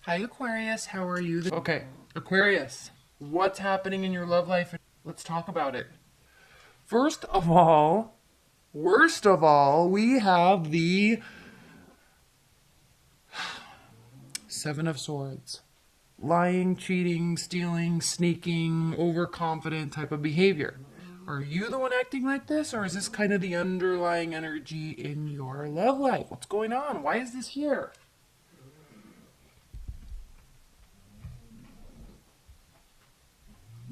Hi Aquarius, how are you? Okay, Aquarius, what's happening in your love life? Let's talk about it. First of all, worst of all, we have the Seven of Swords. Lying, cheating, stealing, sneaking, overconfident type of behavior. Are you the one acting like this, or is this kind of the underlying energy in your love life? What's going on? Why is this here?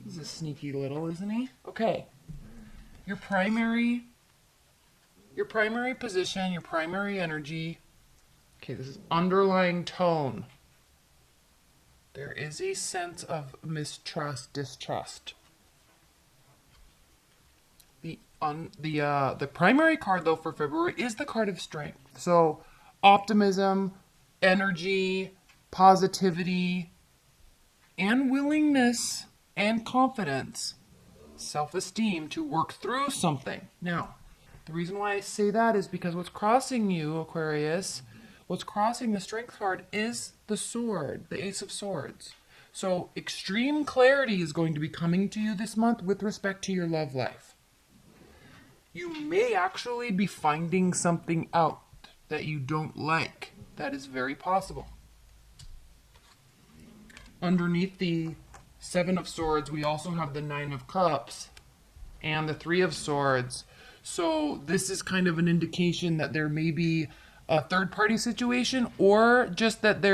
He's a sneaky little, isn't he? Okay. Your primary position, your primary energy. Okay, this is underlying tone. There is a sense of mistrust, distrust. The primary card though for February is the card of strength. So optimism, energy, positivity, and willingness and confidence, self-esteem to work through something. Now, the reason why I say that is because what's crossing you, Aquarius, what's crossing the strength card is the sword, the Ace of Swords. So extreme clarity is going to be coming to you this month with respect to your love life. You may actually be finding something out that you don't like. That is very possible. Underneath the Seven of Swords, we also have the Nine of Cups and the Three of Swords. So this is kind of an indication that there may be a third-party situation, or just that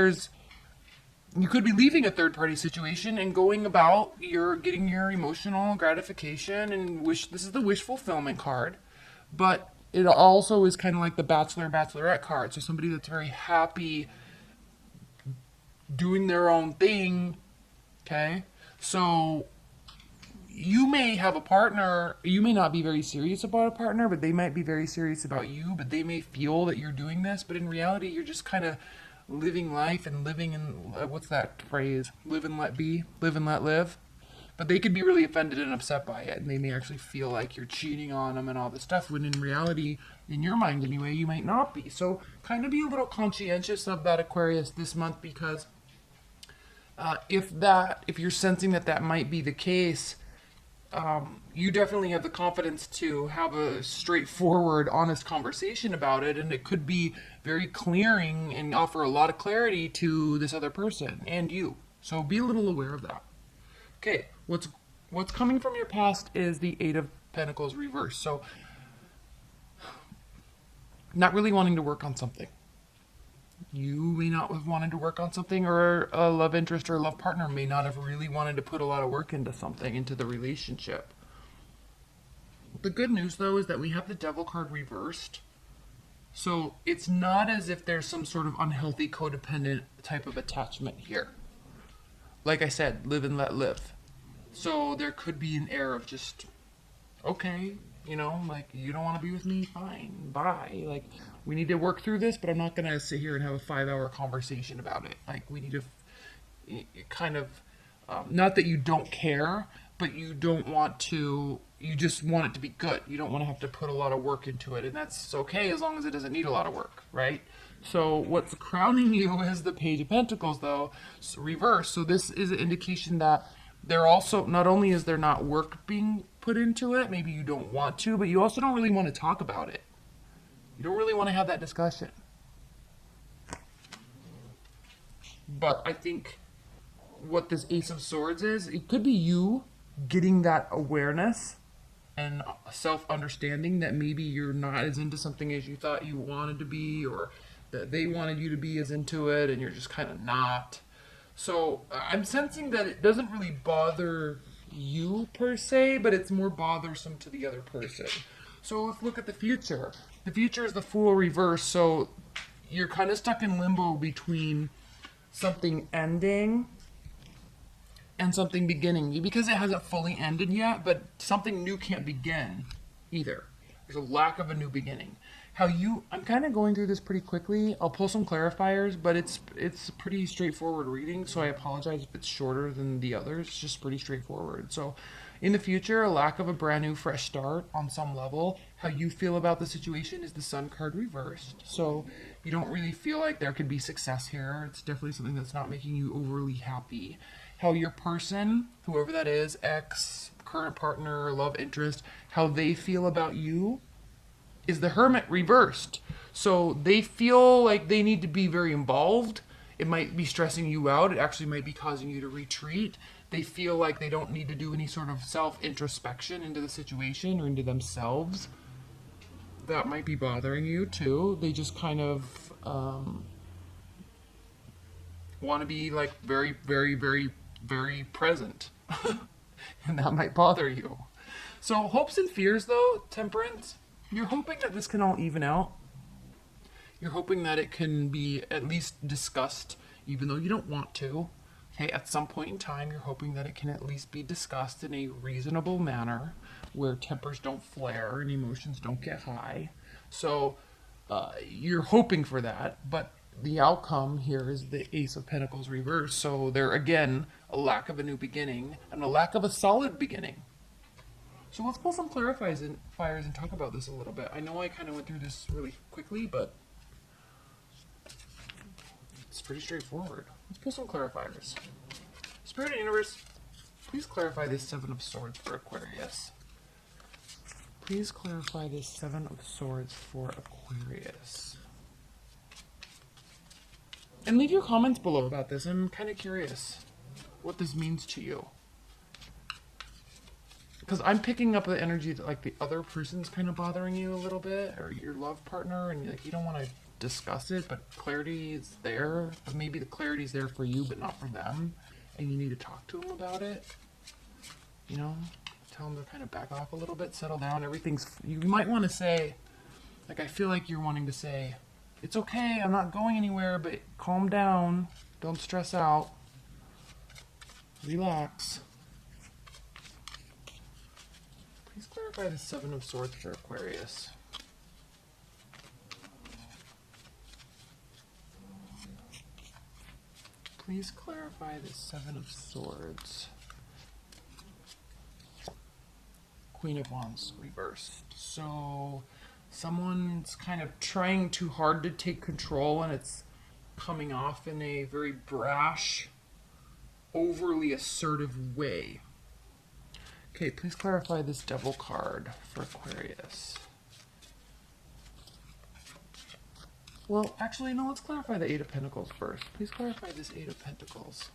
you could be leaving a third-party situation and going about getting your emotional gratification and this is the wish fulfillment card, but it also is kind of like the Bachelor and Bachelorette card. So somebody that's very happy doing their own thing, okay? So you may have a partner, you may not be very serious about a partner, but they might be very serious about you, but they may feel that you're doing this, but in reality, you're just kind of living life and living in, what's that phrase? Live and let be, live and let live. But they could be really offended and upset by it, and they may actually feel like you're cheating on them and all this stuff, when in reality, in your mind anyway, you might not be. So kind of be a little conscientious of that, Aquarius, this month, because if you're sensing that might be the case, you definitely have the confidence to have a straightforward, honest conversation about it, and it could be very clearing and offer a lot of clarity to this other person and you. So be a little aware of that. Okay, what's coming from your past is the Eight of Pentacles reversed. So not really wanting to work on something. You may not have wanted to work on something, or a love interest or a love partner may not have really wanted to put a lot of work into something, into the relationship. The good news, though, is that we have the Devil card reversed. So it's not as if there's some sort of unhealthy, codependent type of attachment here. Like I said, live and let live. So there could be an air of just, okay, like, you don't want to be with me? Fine, bye. Like, we need to work through this, but I'm not going to sit here and have a 5-hour conversation about it. Like, we need to kind of, not that you don't care, but you just want it to be good. You don't want to have to put a lot of work into it, and that's okay as long as it doesn't need a lot of work, right? So what's crowning you is the Page of Pentacles, though, reversed. So this is an indication that they're also, not only is there not work being put into it, maybe you don't want to, but you also don't really want to talk about it. You don't really want to have that discussion. But I think what this Ace of Swords is, it could be you getting that awareness and self-understanding that maybe you're not as into something as you thought you wanted to be, or that they wanted you to be as into it, and you're just kind of not. So I'm sensing that it doesn't really bother you per se, but it's more bothersome to the other person. So let's look at the future. The future is the Fool reverse, so you're kind of stuck in limbo between something ending and something beginning, because it hasn't fully ended yet, but something new can't begin either. There's a lack of a new beginning. I'm kind of going through this pretty quickly. I'll pull some clarifiers, but it's pretty straightforward reading, so I apologize if it's shorter than the others. It's just pretty straightforward. So In the future, a lack of a brand new fresh start on some level. How you feel about the situation is the Sun card reversed. So you don't really feel like there could be success here. It's definitely something that's not making you overly happy. How your person, whoever that is, ex, current partner, love interest, how they feel about you is the Hermit reversed. So they feel like they need to be very involved. It might be stressing you out. It actually might be causing you to retreat. They feel like they don't need to do any sort of self-introspection into the situation or into themselves. That might be bothering you too. They just kind of want to be like very, very, very, very present. And that might bother you. So hopes and fears though, Temperance, you're hoping that this can all even out. You're hoping that it can be at least discussed, even though you don't want to. Okay, at some point in time, you're hoping that it can at least be discussed in a reasonable manner where tempers don't flare and emotions don't get high. So you're hoping for that, but the outcome here is the Ace of Pentacles reversed. So there, again, a lack of a new beginning and a lack of a solid beginning. So let's pull some clarifiers and talk about this a little bit. I know I kind of went through this really quickly, but it's pretty straightforward. Let's pull some clarifiers. Spirit and Universe, please clarify this Seven of Swords for Aquarius. Please clarify this Seven of Swords for Aquarius. And leave your comments below about this. I'm kind of curious what this means to you. Because I'm picking up the energy that like the other person's kind of bothering you a little bit, or your love partner, and like you don't want to discuss it, but clarity is there. But maybe the clarity is there for you, but not for them, and you need to talk to them about it. You know, tell them to kind of back off a little bit, settle down. Everything's. You might want to say, like I feel like you're wanting to say, it's okay, I'm not going anywhere, but calm down, don't stress out, relax. Please clarify the Seven of Swords for Aquarius. Please clarify the Seven of Swords. Queen of Wands reversed. So someone's kind of trying too hard to take control and it's coming off in a very brash, overly assertive way. Okay, please clarify this Devil card for Aquarius. Well, actually, no, let's clarify the Eight of Pentacles first. Please clarify this Eight of Pentacles.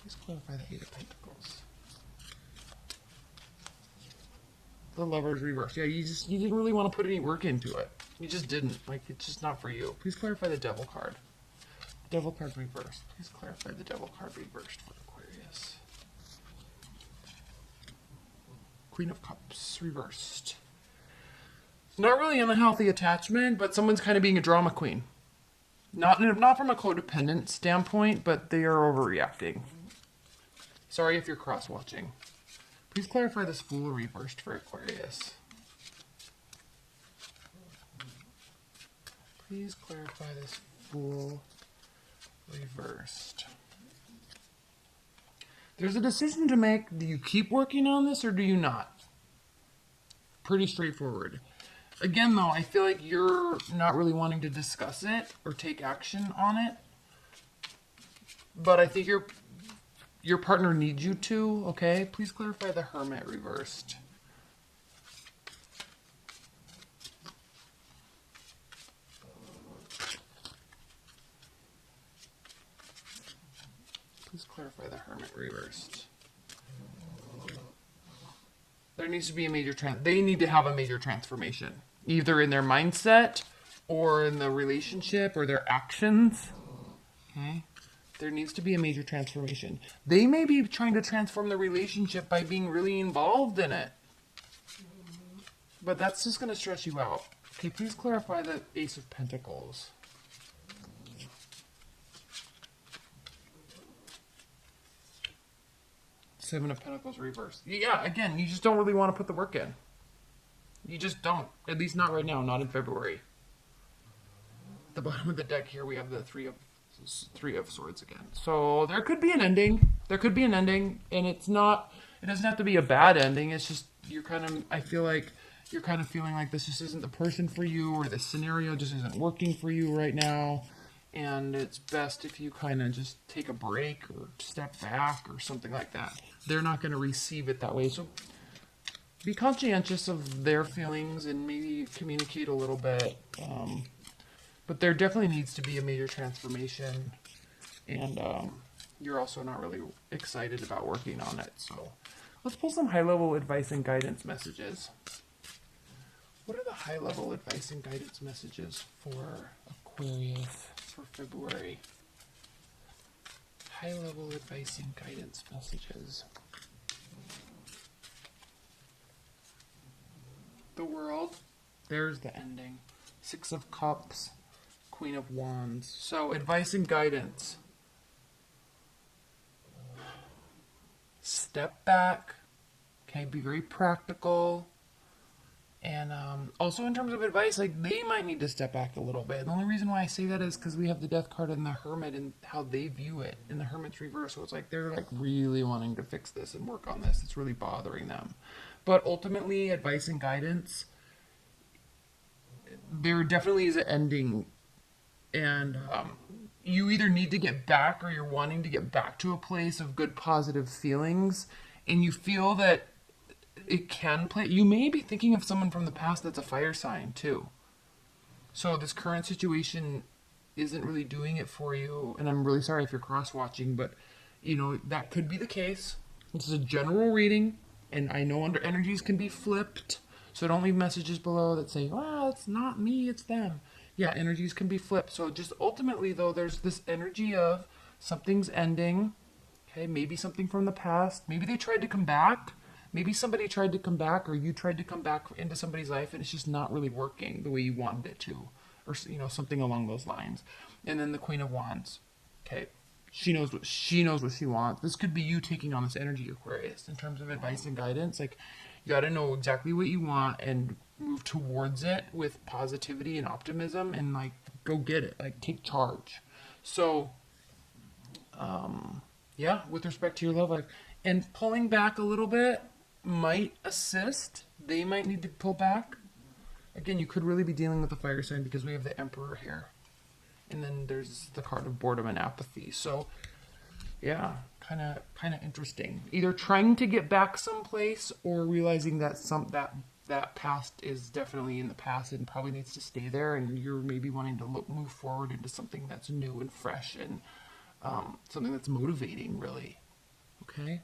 Please clarify the Eight of Pentacles. The Lover's reversed. Yeah, you didn't really want to put any work into it. You just didn't. Like, it's just not for you. Please clarify the Devil card. Devil card reversed. Please clarify the Devil card reversed for Aquarius. Queen of Cups reversed. Not really an unhealthy attachment, but someone's kind of being a drama queen. Not from a codependent standpoint, but they are overreacting. Sorry if you're cross-watching. Please clarify this Fool reversed for Aquarius. Please clarify this Fool reversed. There's a decision to make. Do you keep working on this or do you not? Pretty straightforward. Again, though, I feel like you're not really wanting to discuss it or take action on it. But I think your partner needs you to, okay? Please clarify the Hermit reversed. Please clarify the Hermit reversed. There needs to be a major they need to have a major transformation, either in their mindset or in the relationship or their actions. Okay? There needs to be a major transformation. They may be trying to transform the relationship by being really involved in it. But that's just going to stress you out. Okay, please clarify the Ace of Pentacles. Seven of Pentacles reversed. Yeah, again, you just don't really want to put the work in. You just don't. At least not right now, not in February. At the bottom of the deck here, we have the Three of Three of Swords again. So there could be an ending. There could be an ending, and it doesn't have to be a bad ending. It's just I feel like you're kind of feeling like this just isn't the person for you, or this scenario just isn't working for you right now. And it's best if you kind of just take a break or step back or something like that. They're not going to receive it that way. So be conscientious of their feelings and maybe communicate a little bit. But there definitely needs to be a major transformation. And you're also not really excited about working on it. So let's pull some high-level advice and guidance messages. What are the high-level advice and guidance messages for Aquarius for February? High-level advice and guidance messages. The World. There's the ending. Six of Cups. Queen of Wands. So advice and guidance. Step back. Okay, be very practical. And also in terms of advice, like they might need to step back a little bit. The only reason why I say that is because we have the Death card and the Hermit and how they view it in the Hermit's reverse. So it's like they're like really wanting to fix this and work on this. It's really bothering them. But ultimately, advice and guidance, there definitely is an ending. And you either need to get back or you're wanting to get back to a place of good positive feelings. And you feel that it can play. You may be thinking of someone from the past that's a fire sign too. So this current situation isn't really doing it for you. And I'm really sorry if you're cross-watching, but you know, that could be the case. This is a general reading, and I know under energies can be flipped. So don't leave messages below that say, well, it's not me, it's them. Yeah, energies can be flipped. So just ultimately though, there's this energy of something's ending. Okay, maybe something from the past. Maybe they tried to come back. Maybe somebody tried to come back, or you tried to come back into somebody's life and it's just not really working the way you wanted it to, or you know, something along those lines. And then the Queen of Wands. Okay, she knows what she wants. This could be you taking on this energy, Aquarius, in terms of advice and guidance. Like, you got to know exactly what you want and move towards it with positivity and optimism, and like go get it. Like, take charge. So, yeah, with respect to your love life, and pulling back a little bit might assist. They might need to pull back. Again, you could really be dealing with a fire sign because we have the Emperor here. And then there's the card of boredom and apathy. So, yeah, kind of interesting. Either trying to get back someplace or realizing that that past is definitely in the past and probably needs to stay there, and you're maybe wanting to move forward into something that's new and fresh and something that's motivating, really. Okay?